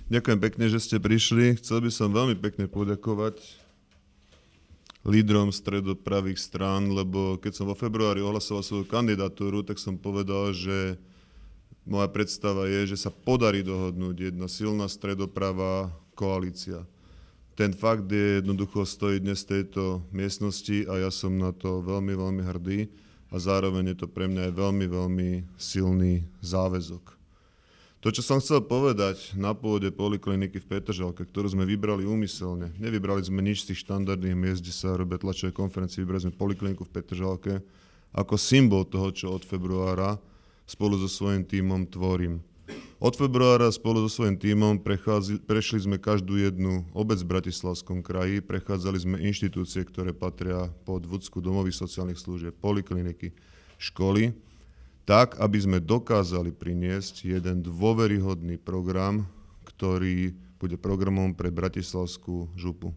Ďakujem pekne, že ste prišli. Chcel by som veľmi pekne poďakovať lídrom stredopravých strán, lebo keď som vo februári ohlasoval svoju kandidatúru, tak som povedal, že moja predstava je, že sa podarí dohodnúť jedna silná stredopravá koalícia. Ten fakt je jednoducho stojí dnes v tejto miestnosti a ja som na to veľmi, veľmi hrdý a zároveň je to pre mňa aj veľmi, veľmi silný záväzok. To, čo som chcel povedať na pôde polikliniky v Petržalke, ktorú sme vybrali úmyselne, nevybrali sme nič z tých štandardných miest, kde sa robia tlačové konferencie, vybrali sme polikliniku v Petržalke ako symbol toho, čo od februára spolu so svojím tímom tvorím. Od februára spolu so svojím tímom prešli sme každú jednu obec v Bratislavskom kraji, prechádzali sme inštitúcie, ktoré patria pod vúcku domových sociálnych služieb, polikliniky, školy, tak, aby sme dokázali priniesť jeden dôveryhodný program, ktorý bude programom pre Bratislavskú župu.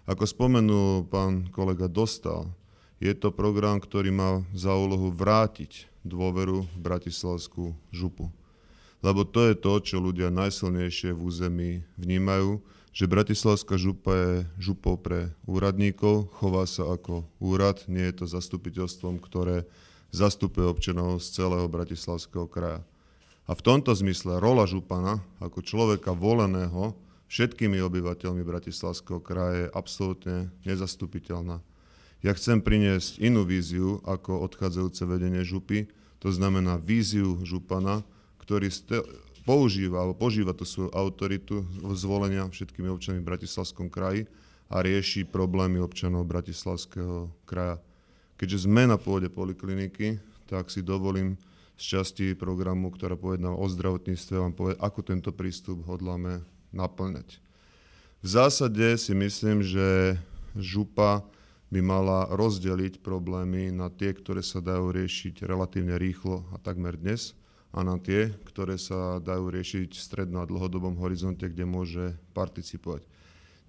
Ako spomenul pán kolega Dostál, je to program, ktorý má za úlohu vrátiť dôveru v Bratislavskú župu. Lebo to je to, čo ľudia najsilnejšie v území vnímajú, že Bratislavská župa je župou pre úradníkov, chová sa ako úrad, nie je to zastupiteľstvom, ktoré zastupuje občanov z celého Bratislavského kraja. A v tomto zmysle rola župana ako človeka voleného všetkými obyvateľmi Bratislavského kraja je absolútne nezastupiteľná. Ja chcem priniesť inú víziu ako odchádzajúce vedenie župy, to znamená víziu župana, ktorý požíva tú svoju autoritu zvolenia všetkými občanmi v Bratislavskom kraji a rieši problémy občanov Bratislavského kraja. Keďže sme na pôde polikliniky, tak si dovolím z časti programu, ktorá pojedná o zdravotníctve, vám povedať, ako tento prístup hodláme naplňať. V zásade si myslím, že župa by mala rozdeliť problémy na tie, ktoré sa dajú riešiť relatívne rýchlo a takmer dnes, a na tie, ktoré sa dajú riešiť v stredno- a dlhodobom horizonte, kde môže participovať.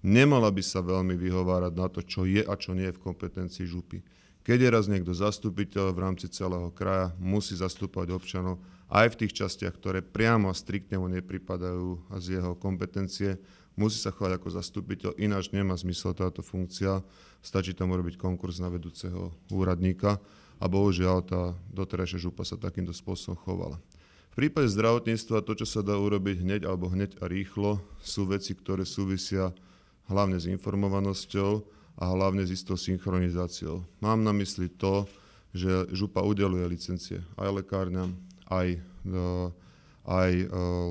Nemala by sa veľmi vyhovárať na to, čo je a čo nie je v kompetencii župy. Keď je raz niekto zastupiteľ v rámci celého kraja, musí zastupovať občanov aj v tých častiach, ktoré priamo a striktne mu nepripadajú z jeho kompetencie. Musí sa chovať ako zastupiteľ, ináč nemá zmysel táto funkcia. Stačí tam urobiť konkurs na vedúceho úradníka a bohužiaľ tá doterajšia župa sa takýmto spôsobom chovala. V prípade zdravotníctva to, čo sa dá urobiť hneď alebo hneď a rýchlo, sú veci, ktoré súvisia hlavne s informovanosťou a hlavne s istou synchronizáciou. Mám na mysli to, že župa udeľuje licencie aj lekárňam, aj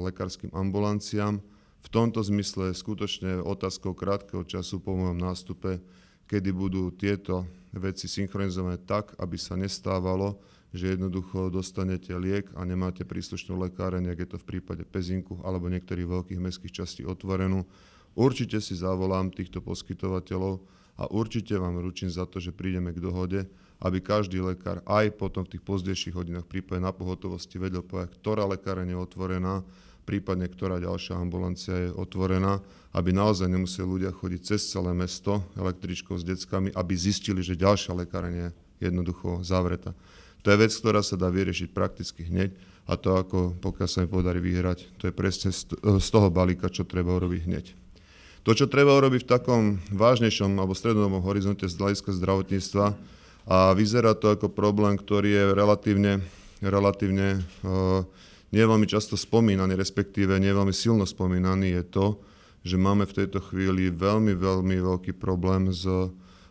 lekárskym ambulanciám. V tomto zmysle skutočne otázkou krátkeho času po mojom nástupe, kedy budú tieto veci synchronizované tak, aby sa nestávalo, že jednoducho dostanete liek a nemáte príslušnú lekáreň, ak je to v prípade Pezinku alebo niektorých veľkých mestských častí otvorenú. Určite si zavolám týchto poskytovateľov a určite vám ručím za to, že prídeme k dohode, aby každý lekár aj potom v tých pozdejších hodinách prípade na pohotovosti vedel povedať, ktorá lekáreň je otvorená, prípadne ktorá ďalšia ambulancia je otvorená, aby naozaj nemuseli ľudia chodiť cez celé mesto električkou s deckami, aby zistili, že ďalšia lekáreň je jednoducho zavretá. To je vec, ktorá sa dá vyriešiť prakticky hneď a to, ako pokiaľ sa mi podarí vyhrať, to je presne z toho balíka, čo treba urobiť hneď. To, čo treba urobiť v takom vážnejšom alebo strednodobom horizonte z hľadiska zdravotníctva a vyzerá to ako problém, ktorý je relatívne nie veľmi často spomínaný, respektíve nie veľmi silno spomínaný, je to, že máme v tejto chvíli veľmi, veľmi veľký problém s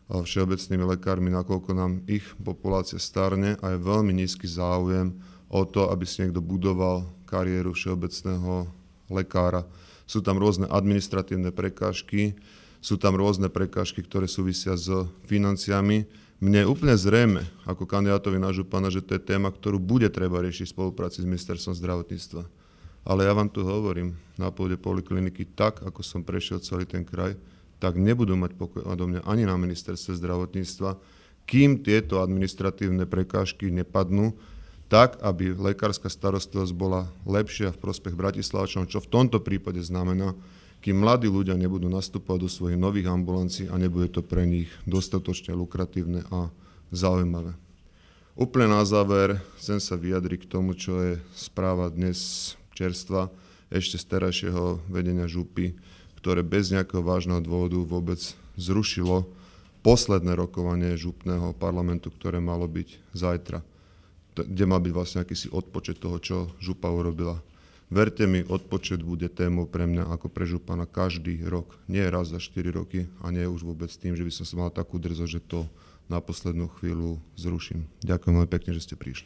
všeobecnými lekármi, nakoľko nám ich populácia starne a je veľmi nízky záujem o to, aby si niekto budoval kariéru všeobecného lekára. Sú tam rôzne administratívne prekážky, sú tam rôzne prekážky, ktoré súvisia s financiami. Mne je úplne zrejme, ako kandidátovi na župana, že to je téma, ktorú bude treba riešiť v spolupráci s ministerstvom zdravotníctva. Ale ja vám tu hovorím na pôde polikliniky tak, ako som prešiel celý ten kraj, tak nebudú mať pokoj odo mňa ani na ministerstve zdravotníctva, kým tieto administratívne prekážky nepadnú, tak, aby lekárska starostlivosť bola lepšia v prospech Bratislavčanov, čo v tomto prípade znamená, kým mladí ľudia nebudú nastupovať do svojich nových ambulancií a nebude to pre nich dostatočne lukratívne a zaujímavé. Úplne na záver chcem sa vyjadriť k tomu, čo je správa dnes čerstva, ešte z terajšieho vedenia župy, ktoré bez nejakého vážneho dôvodu vôbec zrušilo posledné rokovanie župného parlamentu, ktoré malo byť zajtra, kde mal byť vlastne akýsi odpočet toho, čo župa urobila. Verte mi, odpočet bude témou pre mňa ako pre župana každý rok. Nie raz za 4 roky a nie už vôbec tým, že by som mal takú drzosť, že to na poslednú chvíľu zruším. Ďakujem veľmi pekne, že ste prišli.